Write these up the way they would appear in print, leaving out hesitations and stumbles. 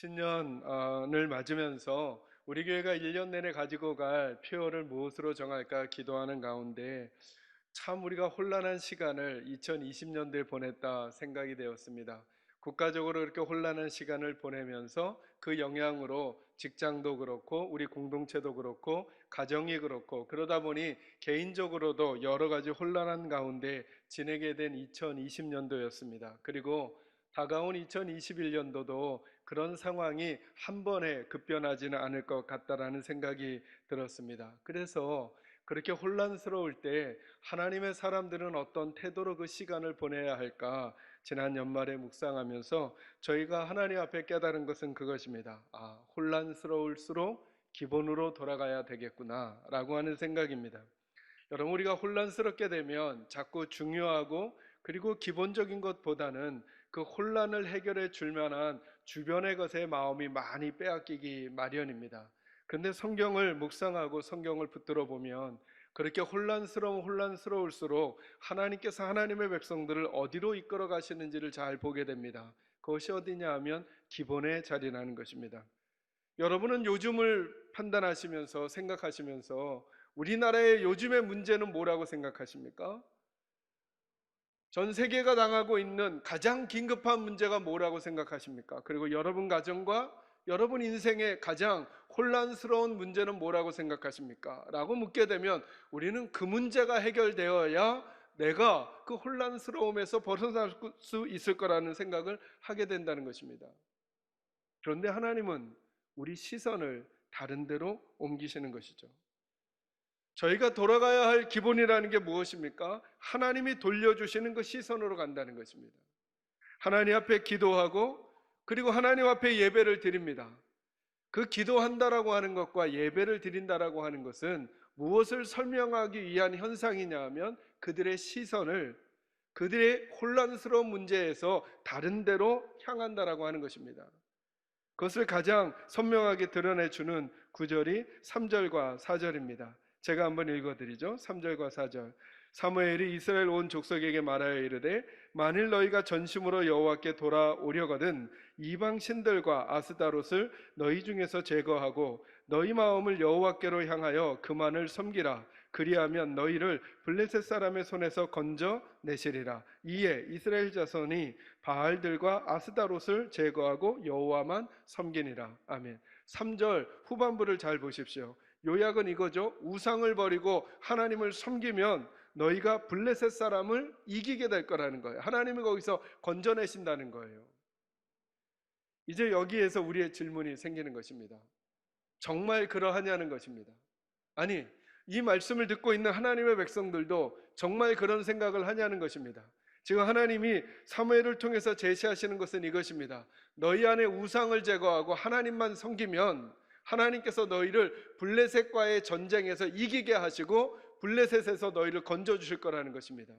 신년을 맞으면서 우리 교회가 1년 내내 가지고 갈 표어를 무엇으로 정할까 기도하는 가운데 참 우리가 혼란한 시간을 2020년도에 보냈다 생각이 되었습니다. 국가적으로 이렇게 혼란한 시간을 보내면서 그 영향으로 직장도 그렇고 우리 공동체도 그렇고 가정이 그렇고 그러다 보니 개인적으로도 여러 가지 혼란한 가운데 지내게 된 2020년도였습니다. 그리고 다가온 2021년도도 그런 상황이 한 번에 급변하지는 않을 것 같다라는 생각이 들었습니다. 그래서 그렇게 혼란스러울 때 하나님의 사람들은 어떤 태도로 그 시간을 보내야 할까? 지난 연말에 묵상하면서 저희가 하나님 앞에 깨달은 것은 그것입니다. 혼란스러울수록 기본으로 돌아가야 되겠구나라고 하는 생각입니다. 여러분, 우리가 혼란스럽게 되면 자꾸 중요하고 그리고 기본적인 것보다는 그 혼란을 해결해 줄 만한 주변의 것에 마음이 많이 빼앗기기 마련입니다. 그런데 성경을 묵상하고 성경을 붙들어 보면 그렇게 혼란스러울수록 하나님께서 하나님의 백성들을 어디로 이끌어 가시는지를 잘 보게 됩니다. 그것이 어디냐 하면 기본의 자리라는 것입니다. 여러분은 요즘을 판단하시면서 생각하시면서 우리나라의 요즘의 문제는 뭐라고 생각하십니까? 전 세계가 당하고 있는 가장 긴급한 문제가 뭐라고 생각하십니까? 그리고 여러분 가정과 여러분 인생의 가장 혼란스러운 문제는 뭐라고 생각하십니까? 라고 묻게 되면 우리는 그 문제가 해결되어야 내가 그 혼란스러움에서 벗어날 수 있을 거라는 생각을 하게 된다는 것입니다. 그런데 하나님은 우리 시선을 다른 데로 옮기시는 것이죠. 저희가 돌아가야 할 기본이라는 게 무엇입니까? 하나님이 돌려주시는 그 시선으로 간다는 것입니다. 하나님 앞에 기도하고 그리고 하나님 앞에 예배를 드립니다. 그 기도한다라고 하는 것과 예배를 드린다라고 하는 것은 무엇을 설명하기 위한 현상이냐 하면 그들의 시선을 그들의 혼란스러운 문제에서 다른 데로 향한다라고 하는 것입니다. 그것을 가장 선명하게 드러내주는 구절이 3절과 4절입니다. 제가 한번 읽어드리죠. 3절과 4절. 사무엘이 이스라엘 온 족속에게 말하여 이르되 만일 너희가 전심으로 여호와께 돌아오려거든 이방 신들과 아스다롯을 너희 중에서 제거하고 너희 마음을 여호와께로 향하여 그만을 섬기라. 그리하면 너희를 블레셋 사람의 손에서 건져 내시리라. 이에 이스라엘 자손이 바알들과 아스다롯을 제거하고 여호와만 섬기니라. 아멘. 3절 후반부를 잘 보십시오. 요약은 이거죠. 우상을 버리고 하나님을 섬기면 너희가 블레셋 사람을 이기게 될 거라는 거예요. 하나님이 거기서 건져내신다는 거예요. 이제 여기에서 우리의 질문이 생기는 것입니다. 정말 그러하냐는 것입니다. 아니, 이 말씀을 듣고 있는 하나님의 백성들도 정말 그런 생각을 하냐는 것입니다. 지금 하나님이 사무엘을 통해서 제시하시는 것은 이것입니다. 너희 안에 우상을 제거하고 하나님만 섬기면 하나님께서 너희를 블레셋과의 전쟁에서 이기게 하시고 블레셋에서 너희를 건져주실 거라는 것입니다.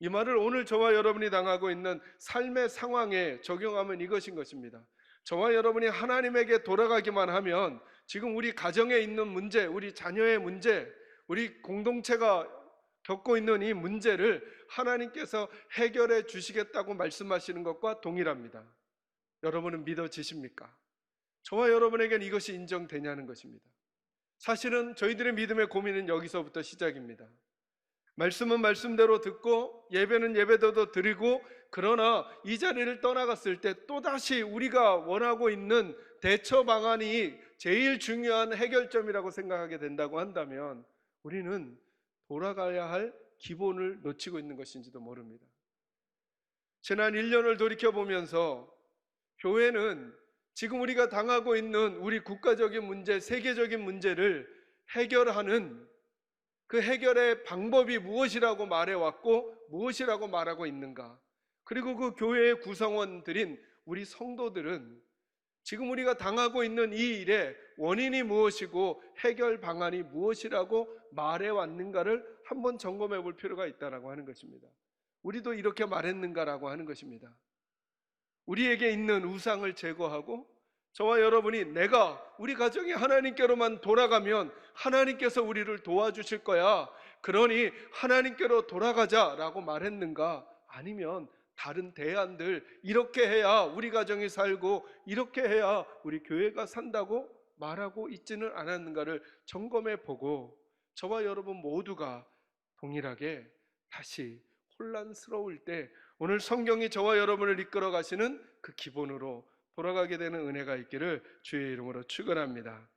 이 말을 오늘 저와 여러분이 당하고 있는 삶의 상황에 적용하면 이것인 것입니다. 저와 여러분이 하나님에게 돌아가기만 하면 지금 우리 가정에 있는 문제, 우리 자녀의 문제, 우리 공동체가 겪고 있는 이 문제를 하나님께서 해결해 주시겠다고 말씀하시는 것과 동일합니다. 여러분은 믿어지십니까? 저와 여러분에게는 이것이 인정되냐는 것입니다. 사실은 저희들의 믿음의 고민은 여기서부터 시작입니다. 말씀은 말씀대로 듣고 예배는 예배대로 드리고 그러나 이 자리를 떠나갔을 때 또다시 우리가 원하고 있는 대처 방안이 제일 중요한 해결점이라고 생각하게 된다고 한다면 우리는 돌아가야 할 기본을 놓치고 있는 것인지도 모릅니다. 지난 1년을 돌이켜보면서 교회는 지금 우리가 당하고 있는 우리 국가적인 문제, 세계적인 문제를 해결하는 그 해결의 방법이 무엇이라고 말해왔고 무엇이라고 말하고 있는가? 그리고 그 교회의 구성원들인 우리 성도들은 지금 우리가 당하고 있는 이 일의 원인이 무엇이고 해결 방안이 무엇이라고 말해왔는가를 한번 점검해 볼 필요가 있다고 하는 것입니다. 우리도 이렇게 말했는가라고 하는 것입니다. 우리에게 있는 우상을 제거하고 저와 여러분이 내가 우리 가정이 하나님께로만 돌아가면 하나님께서 우리를 도와주실 거야. 그러니 하나님께로 돌아가자라고 말했는가? 아니면 다른 대안들, 이렇게 해야 우리 가정이 살고 이렇게 해야 우리 교회가 산다고 말하고 있지는 않았는가를 점검해 보고 저와 여러분 모두가 동일하게 다시 혼란스러울 때 오늘 성경이 저와 여러분을 이끌어 가시는 그 기본으로 돌아가게 되는 은혜가 있기를 주의 이름으로 축원합니다.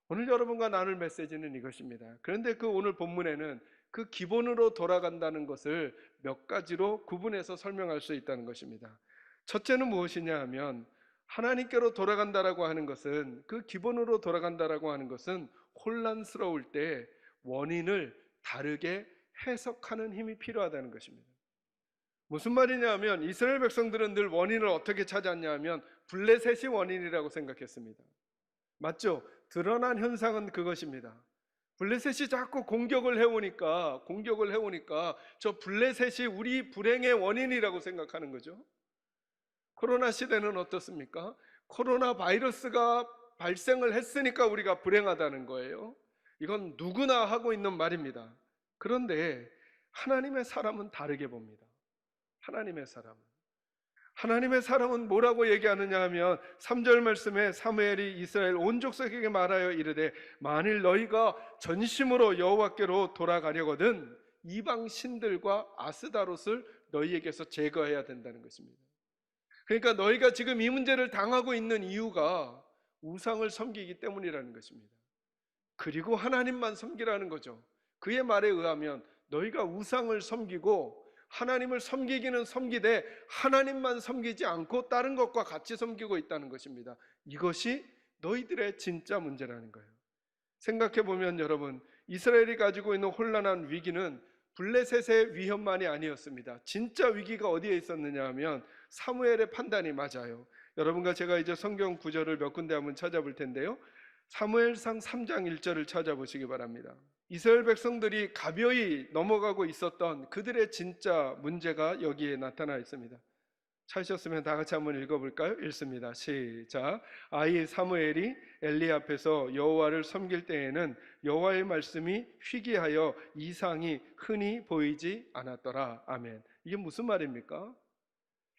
오늘 여러분과 나눌 메시지는 이것입니다. 그런데 그 오늘 본문에는 그 기본으로 돌아간다는 것을 몇 가지로 구분해서 설명할 수 있다는 것입니다. 첫째는 무엇이냐 하면 하나님께로 돌아간다라고 하는 것은, 그 기본으로 돌아간다라고 하는 것은 혼란스러울 때 원인을 다르게 해석하는 힘이 필요하다는 것입니다. 무슨 말이냐 하면 이스라엘 백성들은 늘 원인을 어떻게 찾았냐 하면 블레셋이 원인이라고 생각했습니다. 맞죠? 드러난 현상은 그것입니다. 블레셋이 자꾸 공격을 해오니까 저 블레셋이 우리 불행의 원인이라고 생각하는 거죠. 코로나 시대는 어떻습니까? 코로나 바이러스가 발생을 했으니까 우리가 불행하다는 거예요. 이건 누구나 하고 있는 말입니다. 그런데 하나님의 사람은 다르게 봅니다. 하나님의 사람은 뭐라고 얘기하느냐 하면 3절 말씀에 사무엘이 이스라엘 온 족속에게 말하여 이르되 만일 너희가 전심으로 여호와께로 돌아가려거든 이방 신들과 아스다롯을 너희에게서 제거해야 된다는 것입니다. 그러니까 너희가 지금 이 문제를 당하고 있는 이유가 우상을 섬기기 때문이라는 것입니다. 그리고 하나님만 섬기라는 거죠. 그의 말에 의하면 너희가 우상을 섬기고 하나님을 섬기기는 섬기되 하나님만 섬기지 않고 다른 것과 같이 섬기고 있다는 것입니다. 이것이 너희들의 진짜 문제라는 거예요. 생각해 보면 여러분, 이스라엘이 가지고 있는 혼란한 위기는 블레셋의 위협만이 아니었습니다. 진짜 위기가 어디에 있었느냐 하면 사무엘의 판단이 맞아요. 여러분과 제가 이제 성경 구절을 몇 군데 한번 찾아볼 텐데요. 사무엘상 3장 1절을 찾아보시기 바랍니다. 이스라엘 백성들이 가벼이 넘어가고 있었던 그들의 진짜 문제가 여기에 나타나 있습니다. 찾으셨으면 다 같이 한번 읽어볼까요? 읽습니다. 시작. 아이 사무엘이 엘리 앞에서 여호와를 섬길 때에는 여호와의 말씀이 희귀하여 이상이 흔히 보이지 않았더라. 아멘. 이게 무슨 말입니까?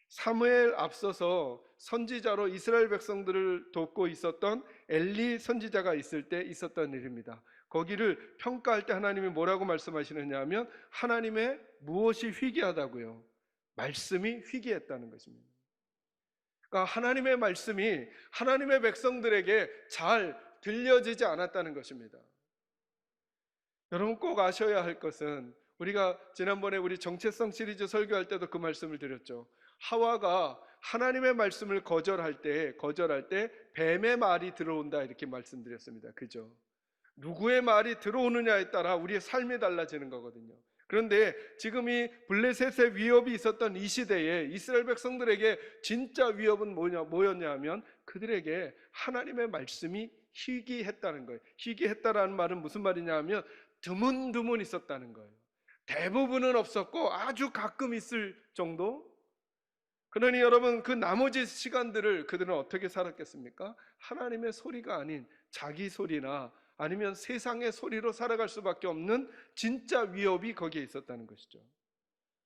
사무엘 앞서서 선지자로 이스라엘 백성들을 돕고 있었던 엘리 선지자가 있을 때 있었던 일입니다. 거기를 평가할 때 하나님이 뭐라고 말씀하시느냐 하면 하나님의 무엇이 희귀하다고요? 말씀이 희귀했다는 것입니다. 그러니까 하나님의 말씀이 하나님의 백성들에게 잘 들려지지 않았다는 것입니다. 여러분 꼭 아셔야 할 것은, 우리가 지난번에 우리 정체성 시리즈 설교할 때도 그 말씀을 드렸죠. 하와가 하나님의 말씀을 거절할 때 뱀의 말이 들어온다 이렇게 말씀드렸습니다. 그죠? 누구의 말이 들어오느냐에 따라 우리의 삶이 달라지는 거거든요. 그런데 지금 이 블레셋의 위협이 있었던 이 시대에 이스라엘 백성들에게 진짜 위협은 뭐였냐 하면 그들에게 하나님의 말씀이 희귀했다는 거예요. 희귀했다라는 말은 무슨 말이냐 하면 드문드문 있었다는 거예요. 대부분은 없었고 아주 가끔 있을 정도. 그러니 여러분, 그 나머지 시간들을 그들은 어떻게 살았겠습니까? 하나님의 소리가 아닌 자기 소리나 아니면 세상의 소리로 살아갈 수밖에 없는 진짜 위협이 거기에 있었다는 것이죠.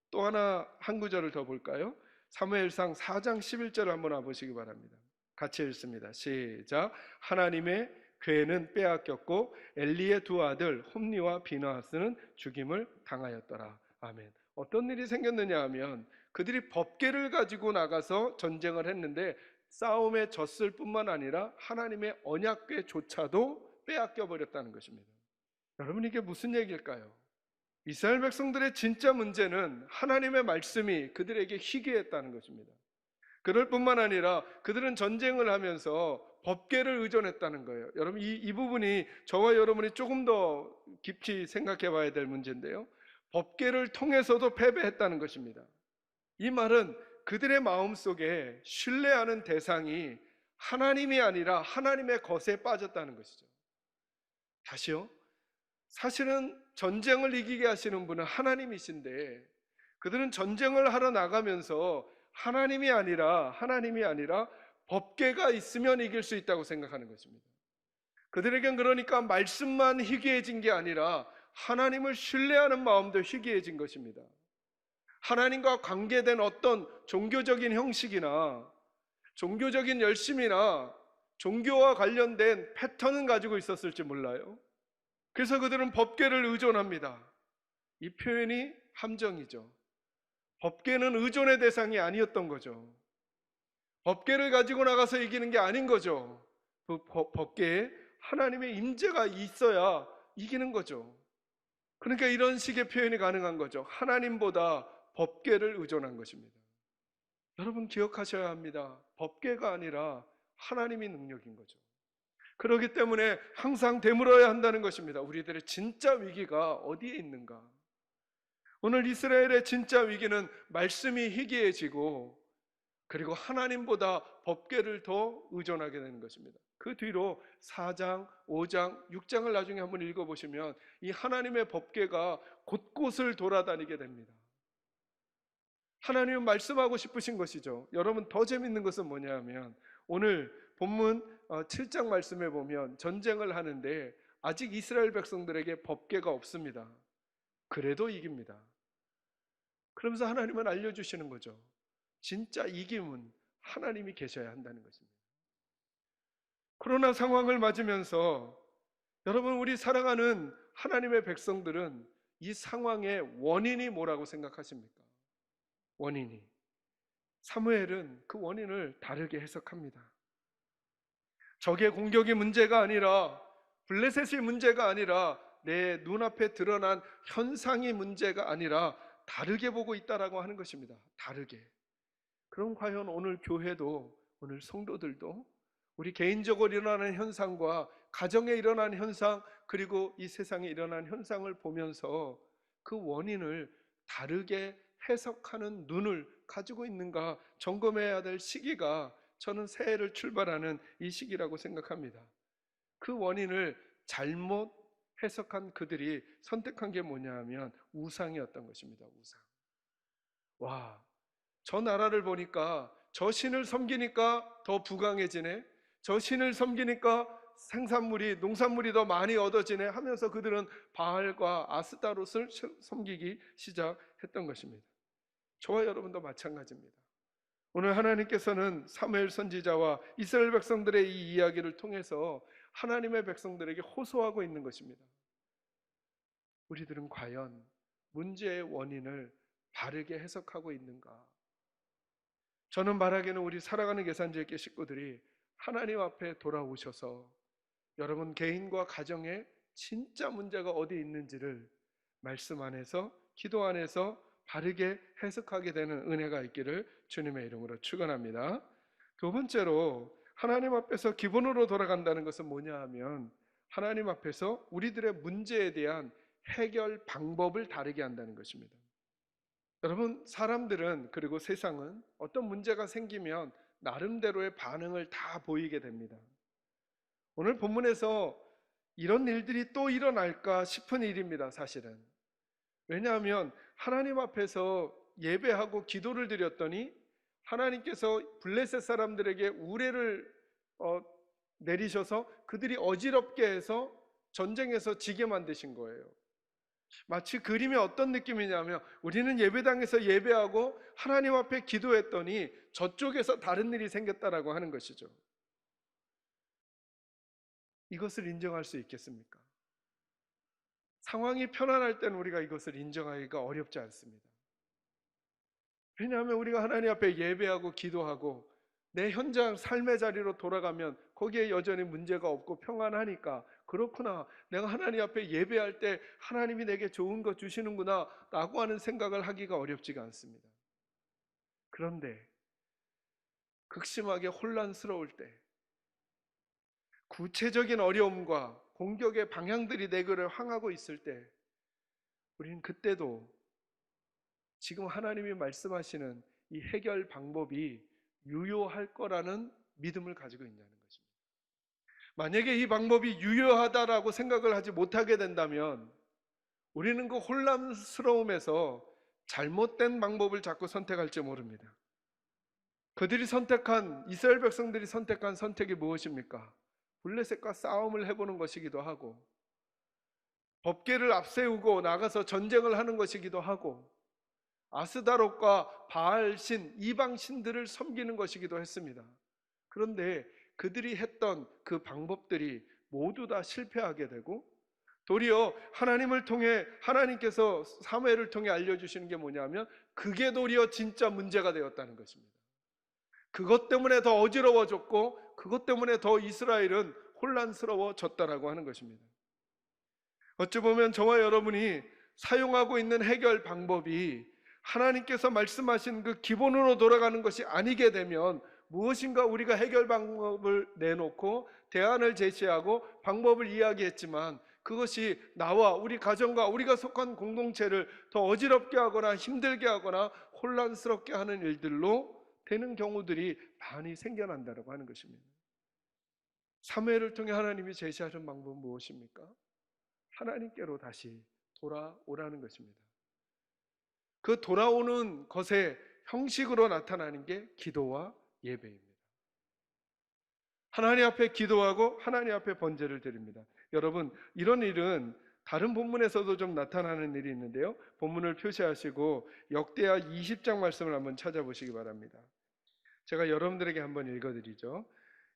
또 하나 한 구절을 더 볼까요? 사무엘상 4장 11절을 한번 와보시기 바랍니다. 같이 읽습니다. 시작. 하나님의 괴는 빼앗겼고 엘리의 두 아들 홈니와 비느하스는 죽임을 당하였더라. 아멘. 어떤 일이 생겼느냐 하면 그들이 법궤를 가지고 나가서 전쟁을 했는데 싸움에 졌을 뿐만 아니라 하나님의 언약궤조차도 빼앗겨 버렸다는 것입니다. 여러분, 이게 무슨 얘기일까요? 이스라엘 백성들의 진짜 문제는 하나님의 말씀이 그들에게 희귀했다는 것입니다. 그럴 뿐만 아니라 그들은 전쟁을 하면서 법궤를 의존했다는 거예요. 여러분, 이 부분이 저와 여러분이 조금 더 깊이 생각해 봐야 될 문제인데요. 법궤를 통해서도 패배했다는 것입니다. 이 말은 그들의 마음속에 신뢰하는 대상이 하나님이 아니라 하나님의 것에 빠졌다는 것이죠. 다시요. 사실은 전쟁을 이기게 하시는 분은 하나님이신데 그들은 전쟁을 하러 나가면서 하나님이 아니라 법궤가 있으면 이길 수 있다고 생각하는 것입니다. 그들에겐 그러니까 말씀만 희귀해진 게 아니라 하나님을 신뢰하는 마음도 희귀해진 것입니다. 하나님과 관계된 어떤 종교적인 형식이나 종교적인 열심이나 종교와 관련된 패턴은 가지고 있었을지 몰라요. 그래서 그들은 법궤를 의존합니다. 이 표현이 함정이죠. 법궤는 의존의 대상이 아니었던 거죠. 법궤를 가지고 나가서 이기는 게 아닌 거죠. 그 법궤에 하나님의 임재가 있어야 이기는 거죠. 그러니까 이런 식의 표현이 가능한 거죠. 하나님보다 법궤를 의존한 것입니다. 여러분 기억하셔야 합니다. 법궤가 아니라 하나님의 능력인 거죠. 그렇기 때문에 항상 되물어야 한다는 것입니다. 우리들의 진짜 위기가 어디에 있는가? 오늘 이스라엘의 진짜 위기는 말씀이 희귀해지고 그리고 하나님보다 법궤를 더 의존하게 되는 것입니다. 그 뒤로 4장, 5장, 6장을 나중에 한번 읽어보시면 이 하나님의 법궤가 곳곳을 돌아다니게 됩니다. 하나님은 말씀하고 싶으신 것이죠. 여러분 더 재밌는 것은 뭐냐면 오늘 본문 7장 말씀에 보면 전쟁을 하는데 아직 이스라엘 백성들에게 법궤가 없습니다. 그래도 이깁니다. 그러면서 하나님은 알려주시는 거죠. 진짜 이김은 하나님이 계셔야 한다는 것입니다. 코로나 상황을 맞으면서 여러분 우리 사랑하는 하나님의 백성들은 이 상황의 원인이 뭐라고 생각하십니까? 원인이. 사무엘은 그 원인을 다르게 해석합니다. 적의 공격이 문제가 아니라 블레셋이 문제가 아니라 내 눈앞에 드러난 현상이 문제가 아니라 다르게 보고 있다라고 하는 것입니다. 다르게. 그럼 과연 오늘 교회도 오늘 성도들도 우리 개인적으로 일어나는 현상과 가정에 일어나는 현상 그리고 이 세상에 일어나는 현상을 보면서 그 원인을 다르게 해석하는 눈을 가지고 있는가 점검해야 될 시기가 저는 새해를 출발하는 이 시기라고 생각합니다. 그 원인을 잘못 해석한 그들이 선택한 게 뭐냐 하면 우상이었던 것입니다. 우상. 와, 저 나라를 보니까 저 신을 섬기니까 더 부강해지네. 저 신을 섬기니까 생산물이 농산물이 더 많이 얻어지네 하면서 그들은 바알과 아스타롯을 섬기기 시작했던 것입니다. 저와 여러분도 마찬가지입니다. 오늘 하나님께서는 사무엘 선지자와 이스라엘 백성들의 이 이야기를 통해서 하나님의 백성들에게 호소하고 있는 것입니다. 우리들은 과연 문제의 원인을 바르게 해석하고 있는가? 저는 말하기는 우리 살아가는 계산지의 식구들이 하나님 앞에 돌아오셔서 여러분 개인과 가정에 진짜 문제가 어디 있는지를 말씀 안에서 기도 안에서 바르게 해석하게 되는 은혜가 있기를 주님의 이름으로 축원합니다. 두 번째로 하나님 앞에서 기본으로 돌아간다는 것은 뭐냐 하면 하나님 앞에서 우리들의 문제에 대한 해결 방법을 다르게 한다는 것입니다. 여러분 사람들은 그리고 세상은 어떤 문제가 생기면 나름대로의 반응을 다 보이게 됩니다. 오늘 본문에서 이런 일들이 또 일어날까 싶은 일입니다. 사실은. 왜냐하면 하나님 앞에서 예배하고 기도를 드렸더니 하나님께서 블레셋 사람들에게 우레를 내리셔서 그들이 어지럽게 해서 전쟁에서 지게 만드신 거예요. 마치 그림이 어떤 느낌이냐면 우리는 예배당에서 예배하고 하나님 앞에 기도했더니 저쪽에서 다른 일이 생겼다라고 하는 것이죠. 이것을 인정할 수 있겠습니까? 상황이 편안할 때는 우리가 이것을 인정하기가 어렵지 않습니다. 왜냐하면 우리가 하나님 앞에 예배하고 기도하고 내 현장 삶의 자리로 돌아가면 거기에 여전히 문제가 없고 평안하니까 그렇구나, 내가 하나님 앞에 예배할 때 하나님이 내게 좋은 거 주시는구나 라고 하는 생각을 하기가 어렵지가 않습니다. 그런데 극심하게 혼란스러울 때 구체적인 어려움과 공격의 방향들이 내 그를 향하고 있을 때 우리는 그때도 지금 하나님이 말씀하시는 이 해결 방법이 유효할 거라는 믿음을 가지고 있냐는 것입니다. 만약에 이 방법이 유효하다라고 생각을 하지 못하게 된다면 우리는 그 혼란스러움에서 잘못된 방법을 자꾸 선택할지 모릅니다. 그들이 선택한 이스라엘 백성들이 선택한 선택이 무엇입니까? 블레셋과 싸움을 해보는 것이기도 하고 법궤를 앞세우고 나가서 전쟁을 하는 것이기도 하고 아스다롯과 바알신, 이방신들을 섬기는 것이기도 했습니다. 그런데 그들이 했던 그 방법들이 모두 다 실패하게 되고, 도리어 하나님을 통해, 하나님께서 사무엘을 통해 알려주시는 게 뭐냐면 그게 도리어 진짜 문제가 되었다는 것입니다. 그것 때문에 더 어지러워졌고 그것 때문에 더 이스라엘은 혼란스러워졌다라고 하는 것입니다. 어찌 보면 저와 여러분이 사용하고 있는 해결 방법이 하나님께서 말씀하신 그 기본으로 돌아가는 것이 아니게 되면, 무엇인가 우리가 해결 방법을 내놓고 대안을 제시하고 방법을 이야기했지만 그것이 나와 우리 가정과 우리가 속한 공동체를 더 어지럽게 하거나 힘들게 하거나 혼란스럽게 하는 일들로 되는 경우들이 많이 생겨난다고 하는 것입니다. 사무엘을 통해 하나님이 제시하신 방법은 무엇입니까? 하나님께로 다시 돌아오라는 것입니다. 그 돌아오는 것의 형식으로 나타나는 게 기도와 예배입니다. 하나님 앞에 기도하고 하나님 앞에 번제를 드립니다. 여러분, 이런 일은 다른 본문에서도 좀 나타나는 일이 있는데요, 본문을 표시하시고 역대하 20장 말씀을 한번 찾아보시기 바랍니다. 제가 여러분들에게 한번 읽어드리죠.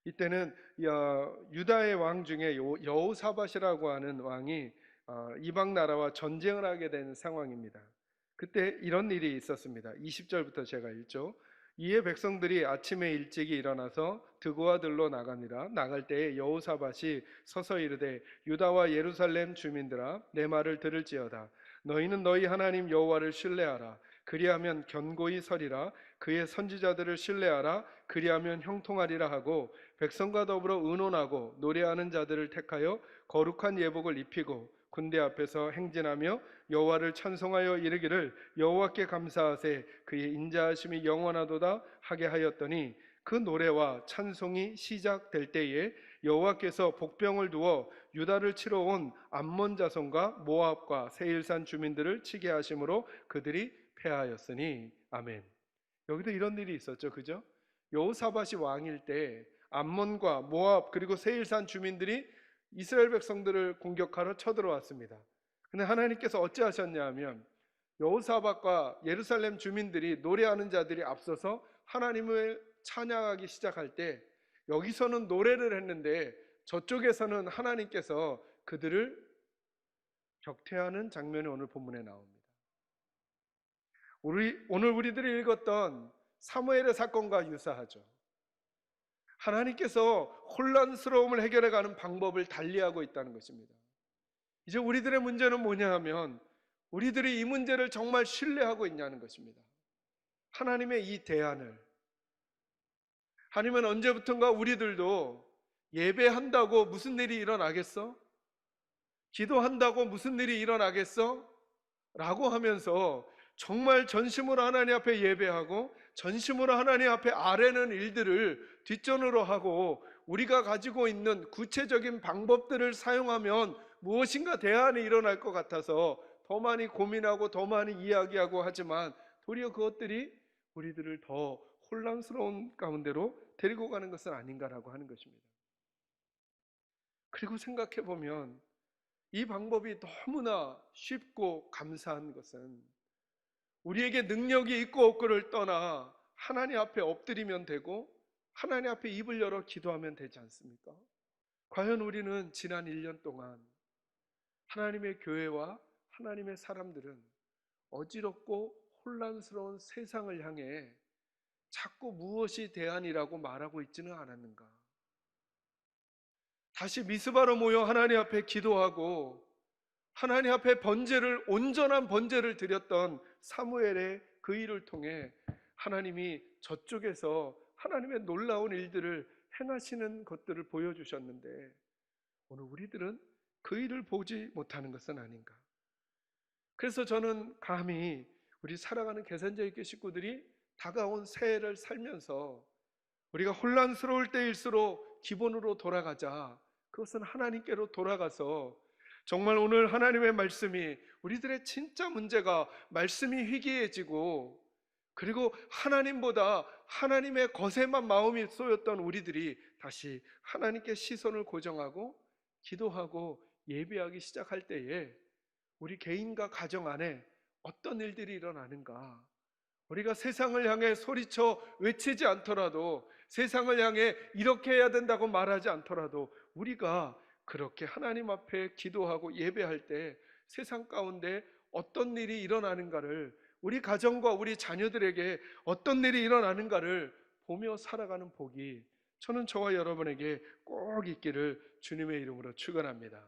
이때는 유다의 왕 중에 여호사밧이라고 하는 왕이 이방 나라와 전쟁을 하게 된 상황입니다. 그때 이런 일이 있었습니다. 20절부터 제가 읽죠. 이에 백성들이 아침에 일찍이 일어나서 드고와 들로 나가니라. 나갈 때에 여호사밧이 서서 이르되 유다와 예루살렘 주민들아, 내 말을 들을지어다. 너희는 너희 하나님 여호와를 신뢰하라. 그리하면 견고히 서리라. 그의 선지자들을 신뢰하라. 그리하면 형통하리라 하고, 백성과 더불어 의논하고 노래하는 자들을 택하여 거룩한 예복을 입히고 군대 앞에서 행진하며 여호와를 찬송하여 이르기를 여호와께 감사하세, 그의 인자하심이 영원하도다 하게 하였더니, 그 노래와 찬송이 시작될 때에 여호와께서 복병을 두어 유다를 치러 온 암몬 자손과 모압과 세일산 주민들을 치게 하심으로 그들이 패하였으니. 아멘. 여기도 이런 일이 있었죠, 그죠? 여호사밧이 왕일 때 암몬과 모압 그리고 세일산 주민들이 이스라엘 백성들을 공격하러 쳐들어왔습니다. 근데 하나님께서 어찌하셨냐 하면, 여호사밧과 예루살렘 주민들이 노래하는 자들이 앞서서 하나님을 찬양하기 시작할 때 여기서는 노래를 했는데 저쪽에서는 하나님께서 그들을 격퇴하는 장면이 오늘 본문에 나옵니다. 오늘 우리들이 읽었던 사무엘의 사건과 유사하죠. 하나님께서 혼란스러움을 해결해가는 방법을 달리하고 있다는 것입니다. 이제 우리들의 문제는 뭐냐 하면, 우리들이 이 문제를 정말 신뢰하고 있냐는 것입니다. 하나님의 이 대안을. 아니면 언제부턴가 우리들도 예배한다고 무슨 일이 일어나겠어? 기도한다고 무슨 일이 일어나겠어? 라고 하면서 정말 전심으로 하나님 앞에 예배하고 전심으로 하나님 앞에 아뢰는 일들을 뒷전으로 하고, 우리가 가지고 있는 구체적인 방법들을 사용하면 무엇인가 대안이 일어날 것 같아서 더 많이 고민하고 더 많이 이야기하고 하지만, 도리어 그것들이 우리들을 더 혼란스러운 가운데로 데리고 가는 것은 아닌가라고 하는 것입니다. 그리고 생각해 보면 이 방법이 너무나 쉽고 감사한 것은, 우리에게 능력이 있고 없고를 떠나 하나님 앞에 엎드리면 되고 하나님 앞에 입을 열어 기도하면 되지 않습니까? 과연 우리는 지난 1년 동안 하나님의 교회와 하나님의 사람들은 어지럽고 혼란스러운 세상을 향해 자꾸 무엇이 대안이라고 말하고 있지는 않았는가? 다시 미스바로 모여 하나님 앞에 기도하고 하나님 앞에 온전한 번제를 드렸던 사무엘의 그 일을 통해 하나님이 저쪽에서 하나님의 놀라운 일들을 행하시는 것들을 보여주셨는데, 오늘 우리들은 그 일을 보지 못하는 것은 아닌가? 그래서 저는 감히 우리 살아가는 개선자유교 식구들이 다가온 새해를 살면서 우리가 혼란스러울 때일수록 기본으로 돌아가자. 그것은 하나님께로 돌아가서 정말 오늘 하나님의 말씀이, 우리들의 진짜 문제가 말씀이 희귀해지고, 그리고 하나님보다 하나님의 거세만 마음이 쏘였던 우리들이 다시 하나님께 시선을 고정하고 기도하고 예배하기 시작할 때에 우리 개인과 가정 안에 어떤 일들이 일어나는가? 우리가 세상을 향해 소리쳐 외치지 않더라도, 세상을 향해 이렇게 해야 된다고 말하지 않더라도, 우리가 그렇게 하나님 앞에 기도하고 예배할 때 세상 가운데 어떤 일이 일어나는가를, 우리 가정과 우리 자녀들에게 어떤 일이 일어나는가를 보며 살아가는 복이 저는 저와 여러분에게 꼭 있기를 주님의 이름으로 축원합니다.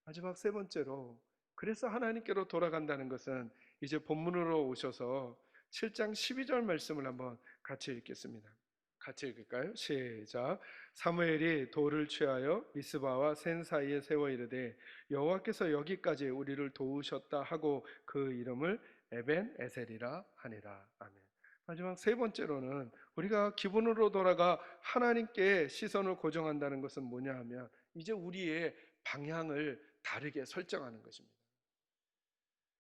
마지막 세 번째로, 그래서 하나님께로 돌아간다는 것은, 이제 본문으로 오셔서 7장 12절 말씀을 한번 같이 읽겠습니다. 같이 읽을까요? 시작. 사무엘이 돌을 취하여 미스바와 센 사이에 세워 이르되 여호와께서 여기까지 우리를 도우셨다 하고 그 이름을 에벤 에셀이라 하니라. 아멘. 마지막 세 번째로는, 우리가 기본으로 돌아가 하나님께 시선을 고정한다는 것은 뭐냐 하면, 이제 우리의 방향을 다르게 설정하는 것입니다.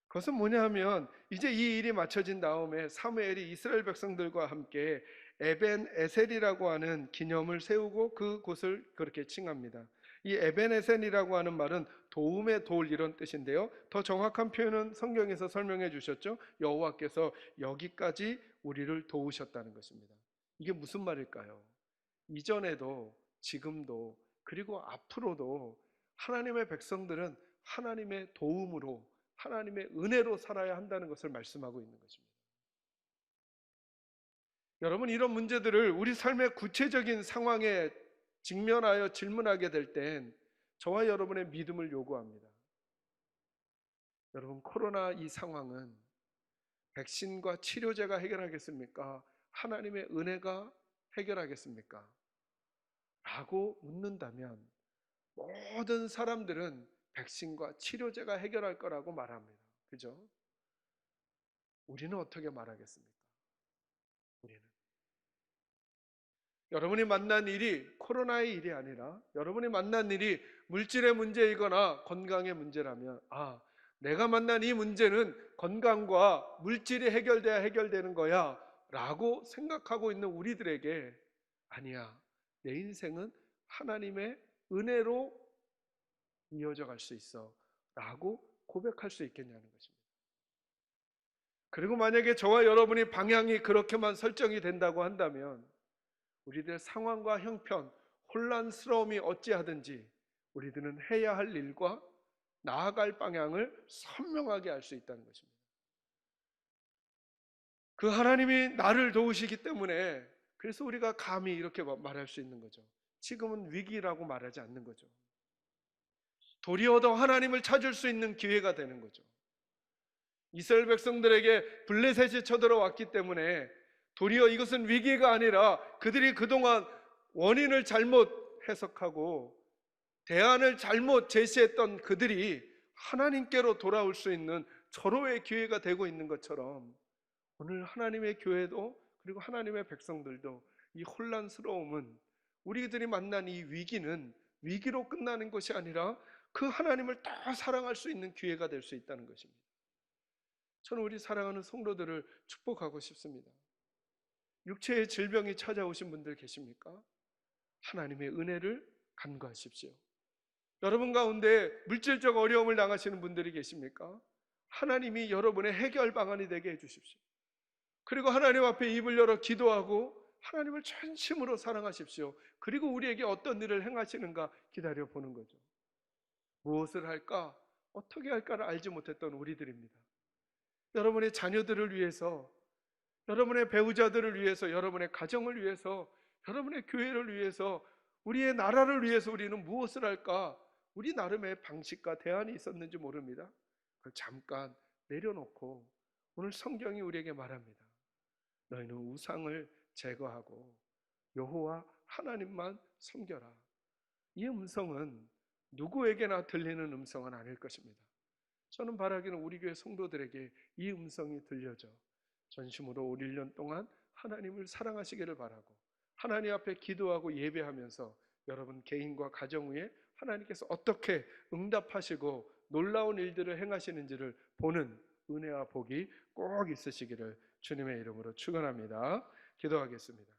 그것은 뭐냐 하면, 이제 이 일이 마쳐진 다음에 사무엘이 이스라엘 백성들과 함께 에벤 에셀이라고 하는 기념을 세우고 그 곳을 그렇게 칭합니다. 이 에벤 에셀이라고 하는 말은 도움의 돌, 이런 뜻인데요, 더 정확한 표현은 성경에서 설명해 주셨죠. 여호와께서 여기까지 우리를 도우셨다는 것입니다. 이게 무슨 말일까요? 이전에도 지금도 그리고 앞으로도 하나님의 백성들은 하나님의 도움으로, 하나님의 은혜로 살아야 한다는 것을 말씀하고 있는 것입니다. 여러분, 이런 문제들을 우리 삶의 구체적인 상황에 직면하여 질문하게 될 땐 저와 여러분의 믿음을 요구합니다. 여러분, 코로나 이 상황은 백신과 치료제가 해결하겠습니까? 하나님의 은혜가 해결하겠습니까? 라고 묻는다면 모든 사람들은 백신과 치료제가 해결할 거라고 말합니다. 그죠? 우리는 어떻게 말하겠습니까? 우리는 여러분이 만난 일이 코로나의 일이 아니라, 여러분이 만난 일이 물질의 문제이거나 건강의 문제라면, 내가 만난 이 문제는 건강과 물질이 해결돼야 해결되는 거야 라고 생각하고 있는 우리들에게, 아니야, 내 인생은 하나님의 은혜로 이어져 갈 수 있어 라고 고백할 수 있겠냐는 것입니다. 그리고 만약에 저와 여러분이 방향이 그렇게만 설정이 된다고 한다면, 우리들의 상황과 형편, 혼란스러움이 어찌하든지 우리들은 해야 할 일과 나아갈 방향을 선명하게 알 수 있다는 것입니다. 그 하나님이 나를 도우시기 때문에, 그래서 우리가 감히 이렇게 말할 수 있는 거죠. 지금은 위기라고 말하지 않는 거죠. 도리어 더 하나님을 찾을 수 있는 기회가 되는 거죠. 이스라엘 백성들에게 블레셋이 쳐들어왔기 때문에 도리어 이것은 위기가 아니라, 그들이 그동안 원인을 잘못 해석하고 대안을 잘못 제시했던 그들이 하나님께로 돌아올 수 있는 절호의 기회가 되고 있는 것처럼, 오늘 하나님의 교회도 그리고 하나님의 백성들도 이 혼란스러움은, 우리들이 만난 이 위기는 위기로 끝나는 것이 아니라 그 하나님을 더 사랑할 수 있는 기회가 될 수 있다는 것입니다. 저는 우리 사랑하는 성도들을 축복하고 싶습니다. 육체의 질병이 찾아오신 분들 계십니까? 하나님의 은혜를 간구하십시오. 여러분 가운데 물질적 어려움을 당하시는 분들이 계십니까? 하나님이 여러분의 해결 방안이 되게 해주십시오. 그리고 하나님 앞에 입을 열어 기도하고 하나님을 전심으로 사랑하십시오. 그리고 우리에게 어떤 일을 행하시는가 기다려 보는 거죠. 무엇을 할까? 어떻게 할까를 알지 못했던 우리들입니다. 여러분의 자녀들을 위해서, 여러분의 배우자들을 위해서, 여러분의 가정을 위해서, 여러분의 교회를 위해서, 우리의 나라를 위해서 우리는 무엇을 할까? 우리 나름의 방식과 대안이 있었는지 모릅니다. 그걸 잠깐 내려놓고 오늘 성경이 우리에게 말합니다. 너희는 우상을 제거하고 여호와 하나님만 섬겨라. 이 음성은 누구에게나 들리는 음성은 아닐 것입니다. 저는 바라기는 우리 교회 성도들에게 이 음성이 들려져 전심으로 올 1년 동안 하나님을 사랑하시기를 바라고, 하나님 앞에 기도하고 예배하면서 여러분 개인과 가정 위에 하나님께서 어떻게 응답하시고 놀라운 일들을 행하시는지를 보는 은혜와 복이 꼭 있으시기를 주님의 이름으로 축원합니다. 기도하겠습니다.